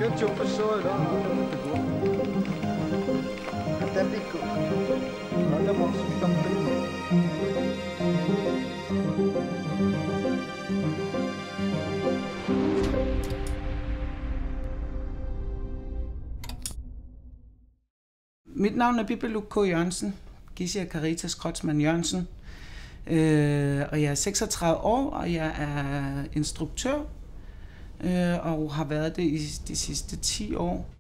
gente, o pessoal lá, até pico. Nada mais sustentado. Mit navn er Bibeluk K. Jørgensen, Gisja Caritas Krotzmann Jørgensen, og jeg er 36 år, og jeg er instruktør, og har været det i de sidste 10 år.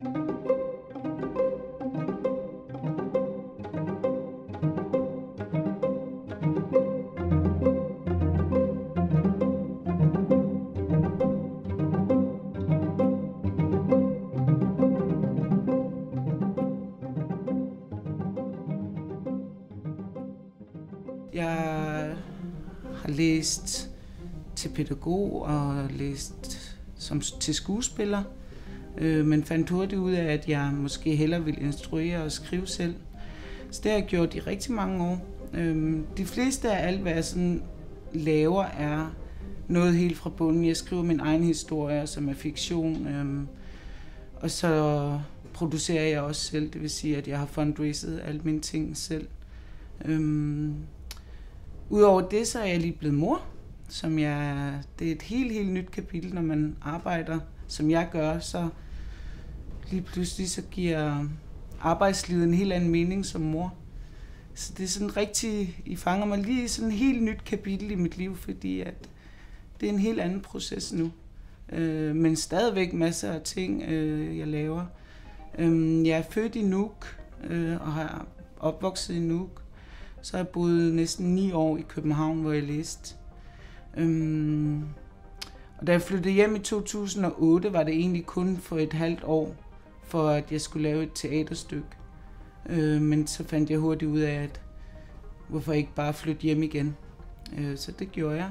Jeg har læst til pædagog og læst til skuespiller, men fandt hurtigt ud af, at jeg måske hellere ville instruere og skrive selv. Så det har jeg gjort i rigtig mange år. De fleste af alt, hvad jeg sådan laver, er noget helt fra bunden. Jeg skriver min egen historie, som er fiktion, og så producerer jeg også selv. Det vil sige, at jeg har fundraiset alle mine ting selv. Udover det, så er jeg lige blevet mor, det er et helt nyt kapitel, når man arbejder, som jeg gør, så lige pludselig så giver arbejdslivet en helt anden mening som mor. Så det er sådan rigtig, I fanger mig lige i sådan et helt nyt kapitel i mit liv, fordi at det er en helt anden proces nu. Men stadigvæk masser af ting, jeg laver. Jeg er født i Nuuk og har opvokset i Nuuk. Så har jeg boet næsten 9 år i København, hvor jeg læste. Og da jeg flyttede hjem i 2008, var det egentlig kun for et halvt år, for at jeg skulle lave et teaterstykke. Men så fandt jeg hurtigt ud af, at hvorfor ikke bare flytte hjem igen. Så det gjorde jeg.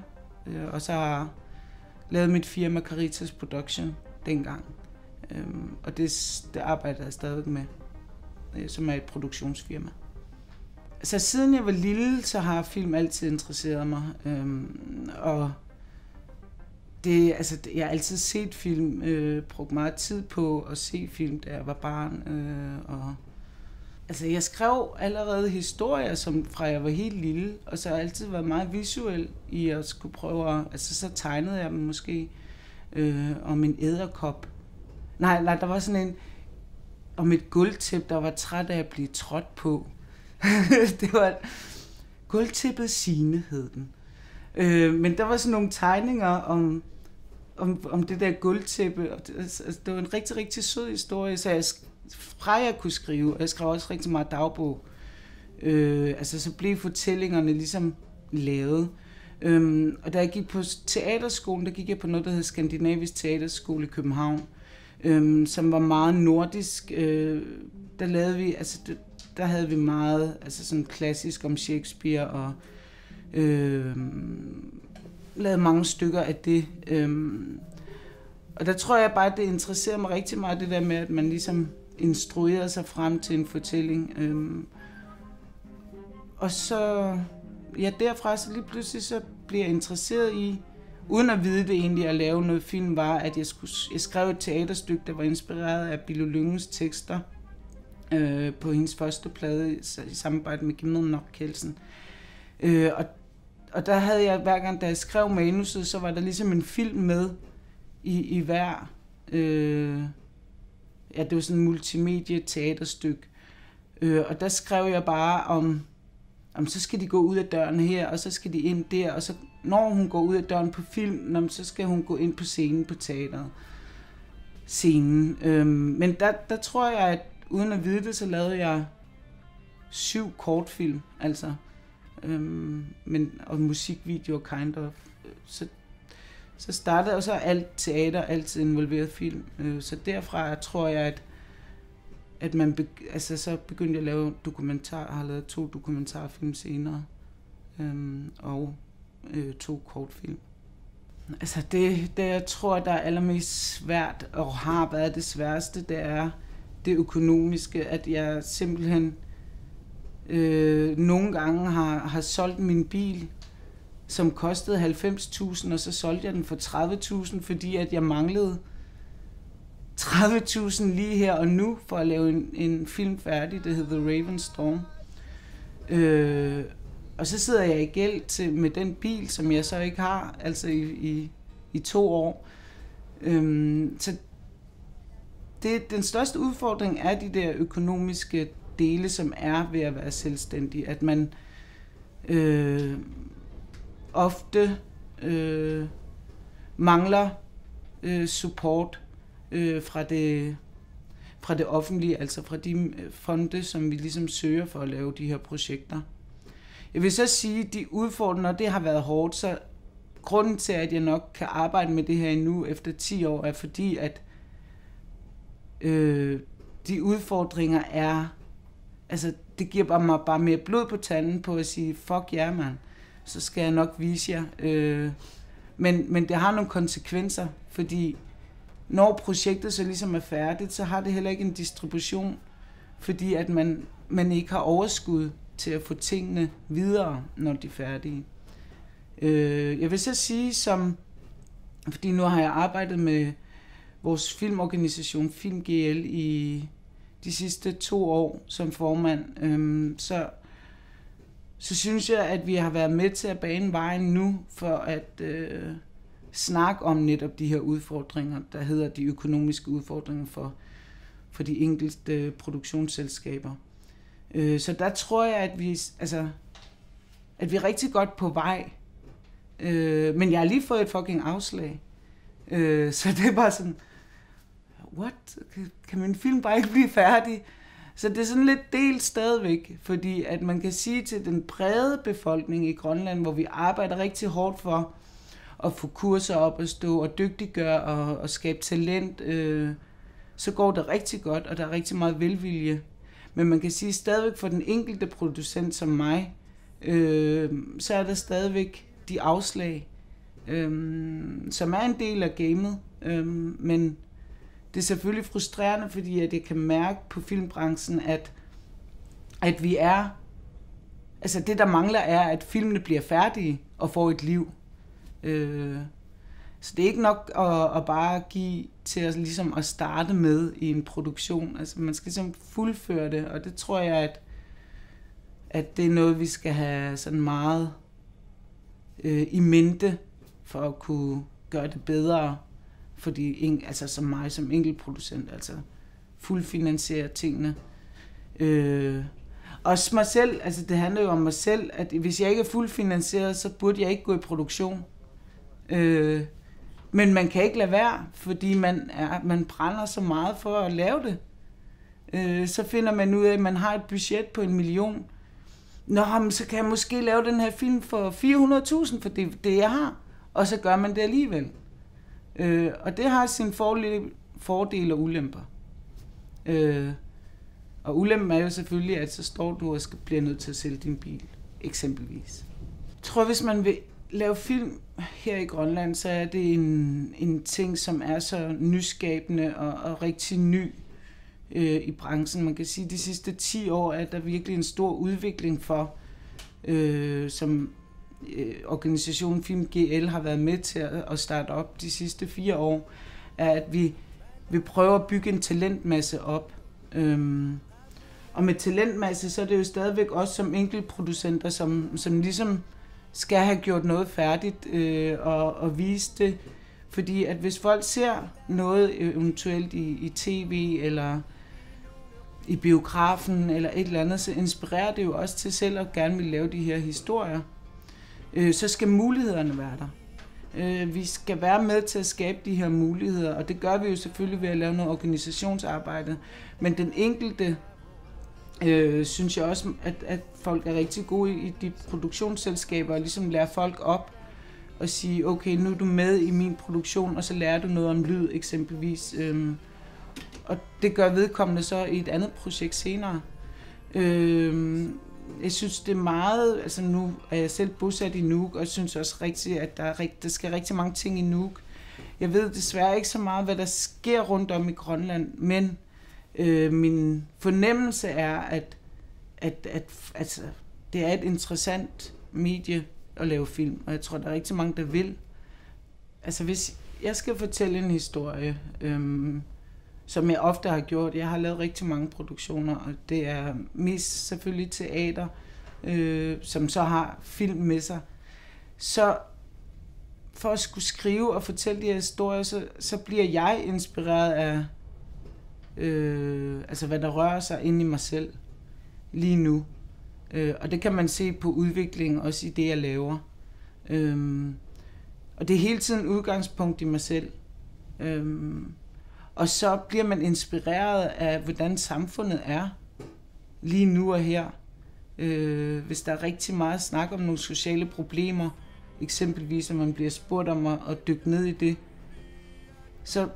Og så har jeg lavet mit firma Caritas Production dengang. Og det arbejder jeg stadig med, som er et produktionsfirma. Så siden jeg var lille, så har film altid interesseret mig, og jeg har altid set film, brugt meget tid på at se film, da jeg var barn. Jeg skrev allerede historier, fra jeg var helt lille, og så har jeg altid været meget visuel i at skulle prøve så tegnede jeg dem måske om en edderkop. Nej, der var sådan en om et gulvtæppe, der var træt af at blive trådt på. Det var gulvtæppet Signe hed den. Men der var sådan nogle tegninger om det der gulvtæppe. Det var en rigtig rigtig sød historie, så jeg kunne skrive, og jeg skrev også rigtig meget dagbog. Så blev fortællingerne ligesom lavet. Og da jeg gik på teaterskolen, der gik jeg på noget, der hed Skandinavisk Teaterskole i København, som var meget nordisk. Der lavede vi, der havde vi meget, sådan klassisk om Shakespeare, og lavede mange stykker af det. Og der tror jeg bare, at det interesserer mig rigtig meget, det der med, at man ligesom instruerer sig frem til en fortælling. Og så, derfra så lige pludselig så bliver jeg interesseret i, uden at vide det egentlig, at lave noget film, var, at jeg skrev et teaterstykke, der var inspireret af Billo Lyngens tekster, på hendes første plade i samarbejde med Gimle Nok Kelsen. Og der havde jeg, hver gang da jeg skrev manuset, så var der ligesom en film med i hver. Det var sådan en multimedie teaterstykke. Og der skrev jeg bare om så skal de gå ud af døren her, og så skal de ind der, og så når hun går ud af døren på film, så skal hun gå ind på scenen på teateret. Men der tror jeg, at uden at vide det, så lavede jeg 7 kortfilm, og musikvideoer, kind of. Så startede også alt teater, altid involveret film. Så derfra tror jeg, at man så begyndte jeg at lave dokumentar, har lavet 2 dokumentarfilm senere, og 2 kortfilm. Det jeg tror, der er allermest svært, og har været det sværeste, det er det økonomiske, at jeg simpelthen nogle gange har solgt min bil, som kostede 90.000, og så solgte jeg den for 30.000, fordi at jeg manglede 30.000 lige her og nu for at lave en film færdig, det hedder The Raven Storm. Og så sidder jeg i gæld med den bil, som jeg så ikke har, altså i 2 år. Så den største udfordring er de der økonomiske dele, som er ved at være selvstændig. At man ofte mangler support fra det offentlige, altså fra de fonde, som vi ligesom søger for at lave de her projekter. Jeg vil så sige, at de udfordringer, det har været hårdt, så grunden til, at jeg nok kan arbejde med det her endnu efter 10 år, er fordi, at de udfordringer er, altså det giver mig bare mere blod på tanden på at sige, fuck ja, man, så skal jeg nok vise jer. Men det har nogle konsekvenser, fordi når projektet så ligesom er færdigt, så har det heller ikke en distribution, fordi at man ikke har overskud til at få tingene videre, når de er færdige. Jeg vil så sige, fordi nu har jeg arbejdet med vores filmorganisation FilmGL i de sidste 2 år som formand, så synes jeg, at vi har været med til at bane vejen nu for at snakke om netop de her udfordringer, der hedder de økonomiske udfordringer for de enkelte produktionsselskaber. Så der tror jeg, at vi er rigtig godt på vej. Men jeg har lige fået et fucking afslag. Så det er bare sådan, what? Kan min film bare ikke blive færdig? Så det er sådan lidt delt stadigvæk, fordi at man kan sige til den brede befolkning i Grønland, hvor vi arbejder rigtig hårdt for at få kurser op at stå og dygtiggøre og skabe talent, så går det rigtig godt, og der er rigtig meget velvilje. Men man kan sige stadigvæk for den enkelte producent som mig, så er der stadigvæk de afslag, som er en del af gamet. Men det er selvfølgelig frustrerende, fordi at jeg kan mærke på filmbranchen, at vi er... Altså det, der mangler, er, at filmene bliver færdige og får et liv. Så det er ikke nok at bare give til at, ligesom at starte med i en produktion. Altså man skal ligesom fuldføre det, og det tror jeg, at det er noget, vi skal have sådan meget i mente for at kunne gøre det bedre for altså som mig som enkeltproducent, altså fuldfinansiere tingene. Også mig selv, altså det handler jo om mig selv, at hvis jeg ikke er fuldfinansieret, så burde jeg ikke gå i produktion. Men man kan ikke lade være, fordi man brænder så meget for at lave det. Så finder man ud af, at man har et budget på 1 million. Nå, men så kan jeg måske lave den her film for 400.000, for det jeg har. Og så gør man det alligevel. Og det har sine fordele og ulemper. Og ulempen er jo selvfølgelig, at så står du og bliver nødt til at sælge din bil, eksempelvis. Jeg tror, hvis man vil lave film her i Grønland, så er det en ting, som er så nyskabende og rigtig ny i branchen. Man kan sige, at de sidste 10 år er der virkelig en stor udvikling for, som organisationen FilmGL har været med til at starte op de sidste 4 år, er, at vi prøver at bygge en talentmasse op. Og med talentmasse, så er det jo stadigvæk også som enkeltproducenter, som ligesom skal have gjort noget færdigt og vise det. Fordi at hvis folk ser noget eventuelt i tv eller i biografen eller et eller andet, så inspirerer det jo også til selv at gerne vil lave de her historier. Så skal mulighederne være der. Vi skal være med til at skabe de her muligheder, og det gør vi jo selvfølgelig ved at lave noget organisationsarbejde. Men den enkelte synes jeg også, at folk er rigtig gode i de produktionsselskaber, og ligesom lære folk op og sige, okay, nu er du med i min produktion, og så lærer du noget om lyd eksempelvis. Og det gør vedkommende så i et andet projekt senere. Jeg synes, det er meget... Altså nu er jeg selv bosat i Nuuk, og jeg synes også rigtigt, at der skal rigtig mange ting i Nuuk. Jeg ved desværre ikke så meget, hvad der sker rundt om i Grønland, men min fornemmelse er, at altså, det er et interessant medie at lave film, og jeg tror, der er rigtig mange, der vil. Altså, hvis jeg skal fortælle en historie, som jeg ofte har gjort. Jeg har lavet rigtig mange produktioner, og det er mest selvfølgelig teater, som så har film med sig. Så for at skulle skrive og fortælle de her historier, så bliver jeg inspireret af, altså hvad der rører sig inde i mig selv lige nu. Og det kan man se på udviklingen, også i det, jeg laver. Og det er hele tiden udgangspunkt i mig selv. Og så bliver man inspireret af, hvordan samfundet er lige nu og her. Hvis der er rigtig meget snak om nogle sociale problemer, eksempelvis at man bliver spurgt om at dykke ned i det, så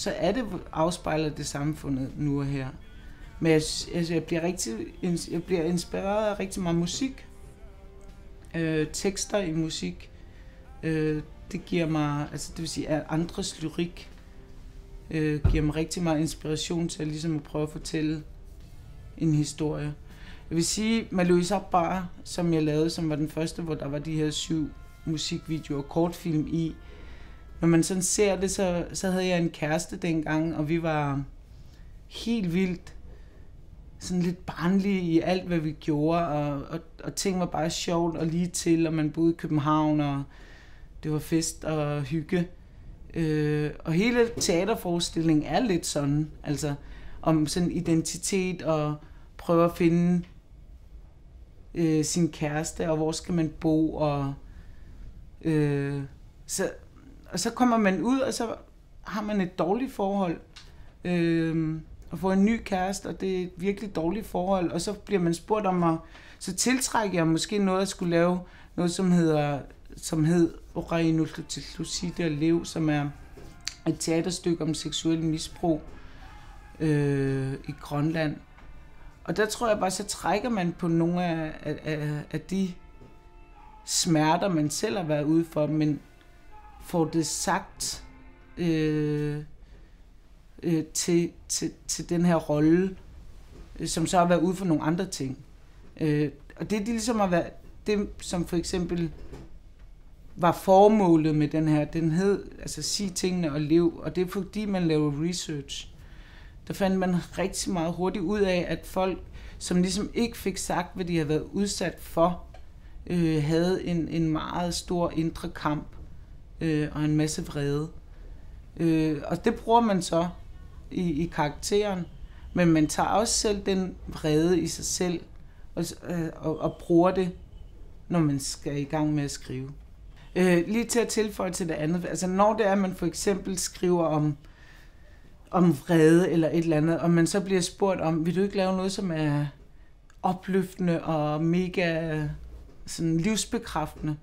er det afspejler det samfundet nu og her. Men jeg bliver inspireret af rigtig meget musik. Tekster i musik. Det giver mig, altså det vil sige, at andres lyrik giver mig rigtig meget inspiration til ligesom at prøve at fortælle en historie. Jeg vil sige, Maloisa Bar, som jeg lavede, som var den første, hvor der var de her 7 musikvideoer og kortfilm i. Når man sådan ser det, så havde jeg en kæreste dengang, og vi var helt vildt sådan lidt barnlige i alt, hvad vi gjorde, og ting var bare sjovt og lige til, og man boede i København, og det var fest og hygge. Og hele teaterforestillingen er lidt sådan, altså om sådan identitet og prøve at finde sin kæreste, og hvor skal man bo, og så kommer man ud, og så har man et dårligt forhold, og får en ny kæreste, og det er et virkelig dårligt forhold, og så bliver man spurgt om så tiltrækker jeg måske noget at skulle lave noget, som hed Oreinultutluside og Lev, som er et teaterstykke om seksuel misbrug i Grønland. Og der tror jeg bare, så trækker man på nogle af de smerter, man selv har været ude for, men får det sagt til den her rolle, som så har været ude for nogle andre ting. Og det ligesom har været det, som for eksempel var formålet med den her. Den hed, altså sig tingene og lev, og det er fordi, man laver research. Der fandt man rigtig meget hurtigt ud af, at folk, som ligesom ikke fik sagt, hvad de havde været udsat for, havde en meget stor indre kamp og en masse vrede. Og det bruger man så i karakteren, men man tager også selv den vrede i sig selv og bruger det, når man skal i gang med at skrive. Lige til at tilføje til det andet, altså når det er, at man for eksempel skriver om vrede eller et eller andet, og man så bliver spurgt om, vil du ikke lave noget, som er opløftende og mega sådan livsbekræftende,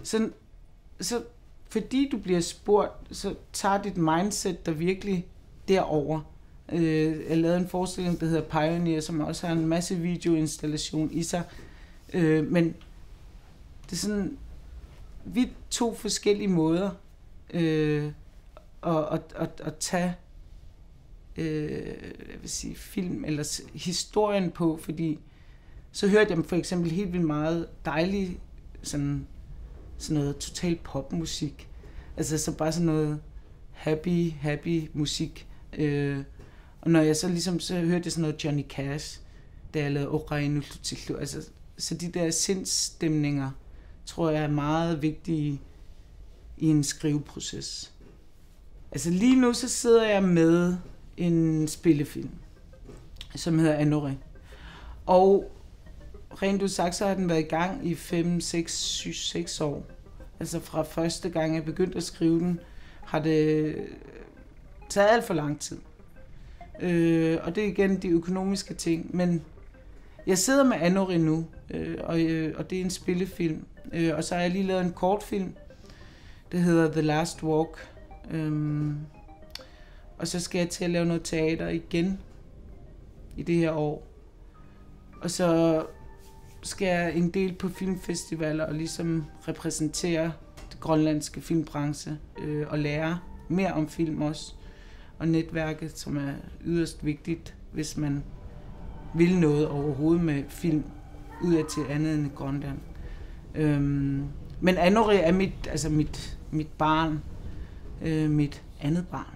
så fordi du bliver spurgt, så tager dit mindset der virkelig derover. Jeg lavede en forestilling, der hedder Pioneer, som også har en masse videoinstallation i sig, men det er sådan vidt 2 forskellige måder at tage jeg vil sige, film eller historien på, fordi så hørte jeg for eksempel helt vildt meget dejlig sådan noget total popmusik. Altså så bare sådan noget happy musik. Og når jeg så ligesom, så hørte jeg sådan noget Johnny Cash, da jeg lavede Oreinultutluside. Altså, så de der sindsstemninger, tror jeg er meget vigtige i en skriveproces. Altså lige nu så sidder jeg med en spillefilm, som hedder Anore. Og rent ud sagt, så har den været i gang i 5, 6 år. Altså fra første gang, jeg begyndte at skrive den, har det taget alt for lang tid. Og det er igen de økonomiske ting. Men jeg sidder med Anore nu, og det er en spillefilm. Og så har jeg lige lavet en kortfilm, det hedder The Last Walk. Og så skal jeg til at lave noget teater igen i det her år. Og så skal jeg en del på filmfestivaler og ligesom repræsentere det grønlandske filmbranche og lære mere om film også. Og netværket, som er yderst vigtigt, hvis man vil noget overhovedet med film ud af til andet end i Grønland. Men Anore er mit barn, mit andet barn.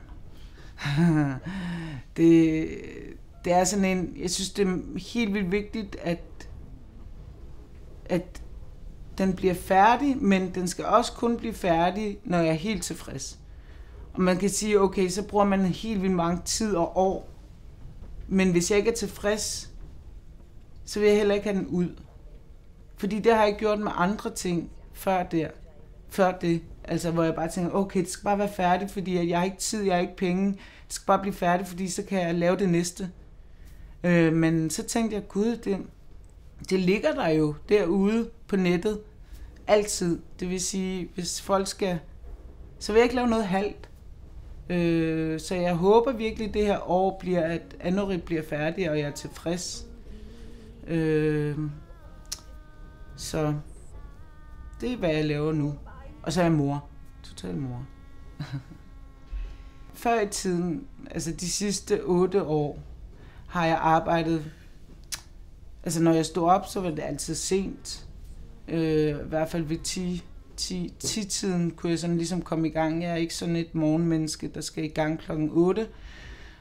Det er sådan en, jeg synes det er helt vildt vigtigt, at den bliver færdig, men den skal også kun blive færdig, når jeg er helt tilfreds. Og man kan sige, okay, så bruger man helt vildt mange tid og år, men hvis jeg ikke er tilfreds, så vil jeg heller ikke have den ud. Fordi det har jeg gjort med andre ting før det. Altså, hvor jeg bare tænker, okay, det skal bare være færdigt, fordi jeg har ikke tid, jeg har ikke penge. Det skal bare blive færdigt, fordi så kan jeg lave det næste. Men så tænkte jeg, gud, det ligger der jo derude på nettet. Altid. Det vil sige, hvis folk skal... Så vil jeg ikke lave noget halvt. Så jeg håber virkelig, at det her år bliver, at Anorit bliver færdig, og jeg er tilfreds. Så det er, hvad jeg laver nu. Og så er jeg mor. Total mor. Før i tiden, altså de sidste 8 år, har jeg arbejdet... Altså når jeg stod op, så var det altid sent. I hvert fald ved 10-tiden kunne jeg sådan ligesom komme i gang. Jeg er ikke sådan et morgenmenneske, der skal i gang klokken 8.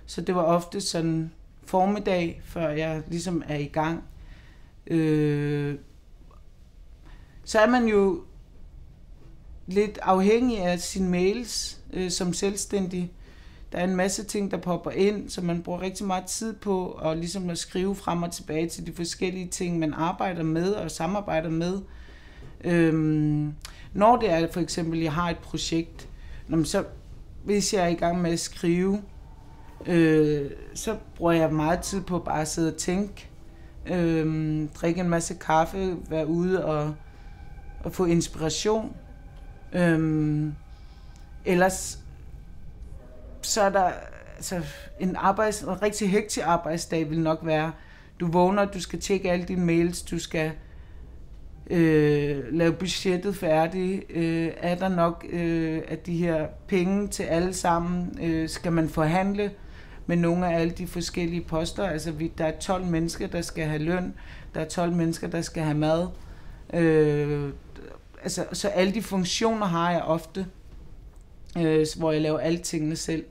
Så det var ofte sådan formiddag, før jeg ligesom er i gang. Så er man jo lidt afhængig af sine mails som selvstændig. Der er en masse ting, der popper ind, så man bruger rigtig meget tid på og ligesom at skrive frem og tilbage til de forskellige ting, man arbejder med og samarbejder med. Når det er for eksempel, jeg har et projekt, så hvis jeg er i gang med at skrive, så bruger jeg meget tid på bare at sidde og tænke, drikke en masse kaffe, være ude og få inspiration. Ellers så er der altså en rigtig hektisk arbejdsdag vil nok være, du vågner, du skal tjekke alle dine mails, du skal lave budgettet færdigt, er der nok af de her penge til alle sammen, skal man forhandle med nogle af alle de forskellige poster, altså der er 12 mennesker, der skal have løn, der er 12 mennesker, der skal have mad, altså, så alle de funktioner har jeg ofte, hvor jeg laver alle tingene selv.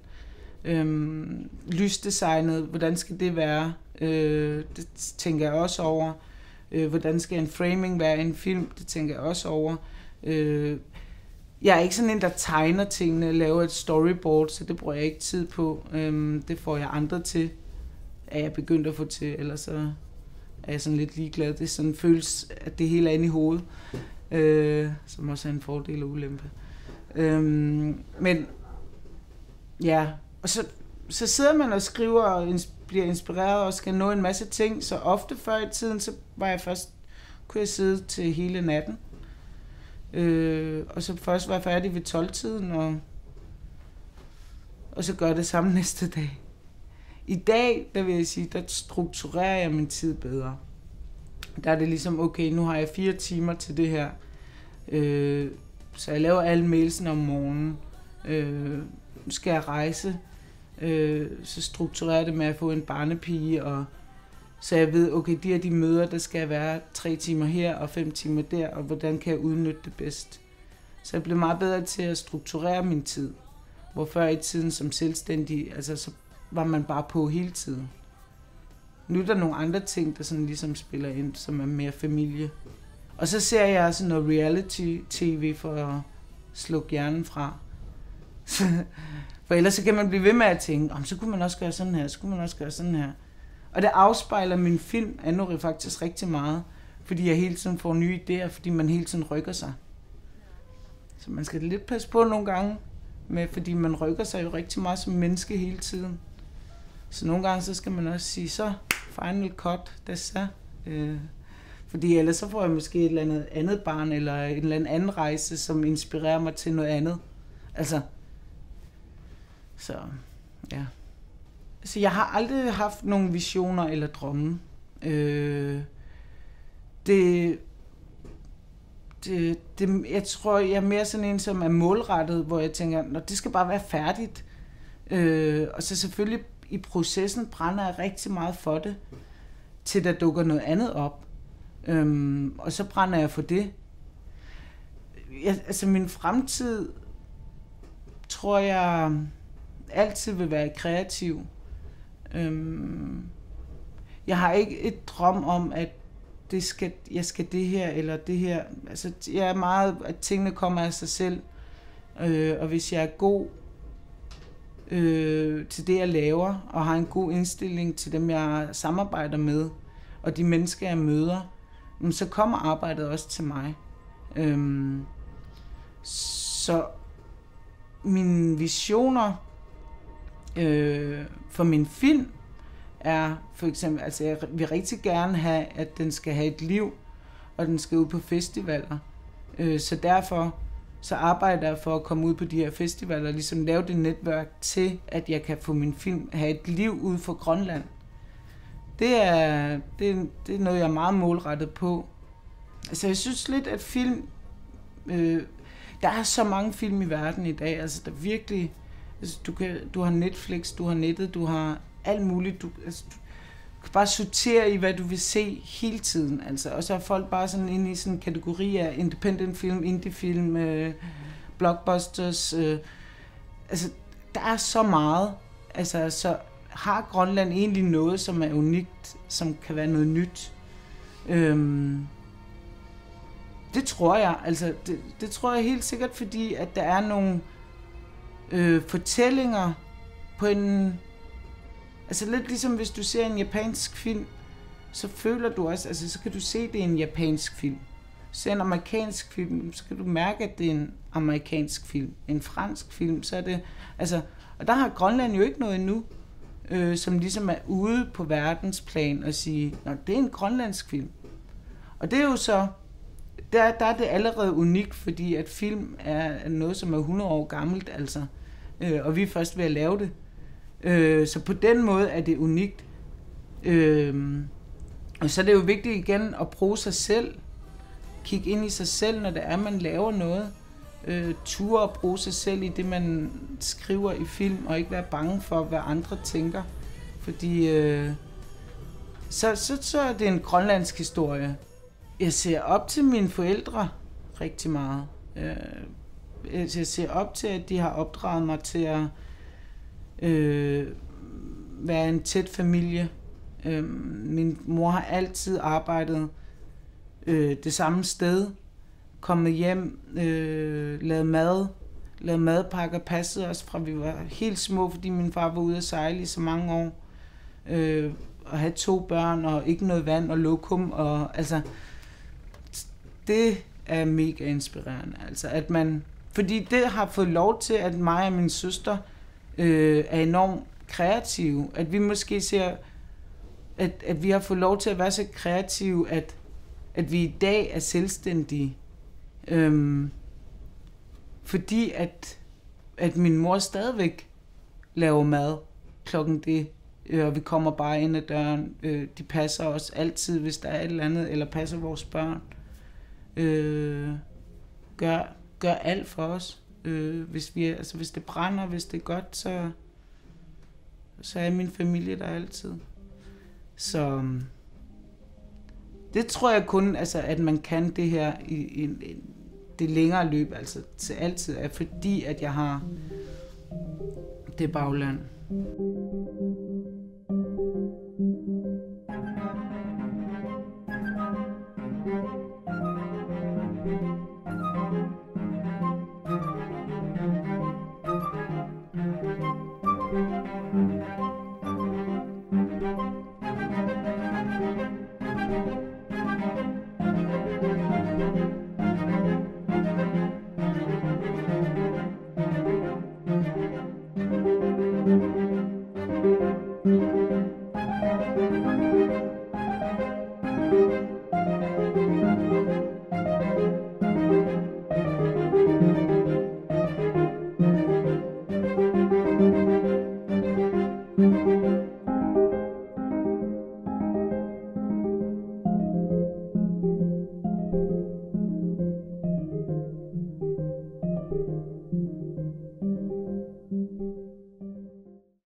Lysdesignet, hvordan skal det være? Det tænker jeg også over. Hvordan skal en framing være i en film? Det tænker jeg også over. Jeg er ikke sådan en, der tegner tingene, laver et storyboard, så det bruger jeg ikke tid på. Det får jeg andre til, at jeg begyndt at få til, ellers så er jeg sådan lidt ligeglad. Det sådan føles, at det hele er inde i hovedet, som også er en fordel og ulempe. Men ja, og så sidder man og skriver og bliver inspireret og skal nå en masse ting, så ofte før i tiden, så kunne jeg sidde til hele natten. Og så først var jeg færdig ved 12-tiden, og så gør det samme næste dag. I dag, der vil jeg sige, der strukturerer jeg min tid bedre. Der er det ligesom, okay, nu har jeg 4 timer til det her. Så jeg laver alle mailsene om morgenen. Nu skal jeg rejse. Så strukturerer jeg det med at få en barnepige, og så jeg ved, okay, de er de møder, der skal være 3 timer her og 5 timer der, og hvordan kan jeg udnytte det bedst. Så jeg blev meget bedre til at strukturere min tid. Hvor før i tiden som selvstændig, altså så var man bare på hele tiden. Nu er der nogle andre ting, der sådan ligesom spiller ind, som er mere familie. Og så ser jeg sådan noget reality-tv for at slukke hjernen fra. For ellers så kan man blive ved med at tænke, så kunne man også gøre sådan her, så kunne man også gøre sådan her. Og det afspejler min film, Anorit, faktisk rigtig meget, fordi jeg hele tiden får nye idéer, fordi man hele tiden rykker sig. Så man skal lidt passe på nogle gange, fordi man rykker sig jo rigtig meget som menneske hele tiden. Så nogle gange så skal man også sige, så final cut, det så. Fordi ellers så får jeg måske et eller andet barn, eller en eller anden rejse, som inspirerer mig til noget andet. Altså, så ja. Så jeg har aldrig haft nogle visioner eller drømme. Jeg tror, jeg er mere sådan en, som er målrettet, hvor jeg tænker, det skal bare være færdigt. Og så selvfølgelig i processen brænder jeg rigtig meget for det, til der dukker noget andet op. Og så brænder jeg for det. Altså min fremtid, tror jeg, altid vil være kreativ. Jeg har ikke et drøm om, at jeg skal det her eller det her. Altså, jeg er meget, at tingene kommer af sig selv. Og hvis jeg er god til det, jeg laver, og har en god indstilling til dem, jeg samarbejder med, og de mennesker, jeg møder, så kommer arbejdet også til mig. Så mine visioner for min film er for eksempel, altså jeg vil rigtig gerne have, at den skal have et liv, og den skal ud på festivaler. Så derfor så arbejder jeg for at komme ud på de her festivaler, og ligesom lave det netværk til, at jeg kan få min film have et liv ude for Grønland. Det er noget, jeg er meget målrettet på. Altså jeg synes lidt, at film... der er så mange film i verden i dag, altså der virkelig... Altså, du har Netflix, du har nettet, du har alt muligt. Du kan bare sortere i, hvad du vil se hele tiden. Altså. Og så er folk bare sådan inde i sådan en kategori af independent film, indie film, blockbusters. Altså, der er så meget. Altså, så har Grønland egentlig noget, som er unikt, som kan være noget nyt. Det tror jeg. Altså, det tror jeg helt sikkert, fordi at der er nogle fortællinger på en... Altså lidt ligesom hvis du ser en japansk film, så føler du også, altså så kan du se, det er en japansk film. Ser en amerikansk film, så kan du mærke, at det er en amerikansk film. En fransk film, så er det... Altså, og der har Grønland jo ikke noget endnu, som ligesom er ude på verdensplan og sige, nå, det er en grønlandsk film. Og det er jo så... Der er det allerede unikt, fordi at film er noget, som er 100 år gammelt, altså. Og vi er først ved at lave det. Så på den måde er det unikt. Og så er det jo vigtigt igen at bruge sig selv. Kigge ind i sig selv, når det er, man laver noget. Ture at bruge sig selv i det, man skriver i film, og ikke være bange for, hvad andre tænker. Fordi så er det en grønlandsk historie. Jeg ser op til mine forældre rigtig meget. Jeg ser op til, at de har opdraget mig til at være en tæt familie. Min mor har altid arbejdet det samme sted. Kommet hjem, lavet madpakker, passede os fra vi var helt små, fordi min far var ude at sejle i så mange år. Og have 2 børn, og ikke noget vand og lokum, og altså... Det er mega inspirerende, altså at man, fordi det har fået lov til, at mig og min søster er enormt kreative, at vi måske ser, at vi har fået lov til at være så kreative, at vi i dag er selvstændige, fordi at min mor stadigvæk laver mad klokken det, og vi kommer bare ind ad døren, de passer os altid, hvis der er et eller andet, eller passer vores børn. Gør alt for os. Hvis det brænder, hvis det er godt, så er min familie der altid. Så det tror jeg kun, altså, at man kan det her i det længere løb, altså til altid, er fordi at jeg har det bagland.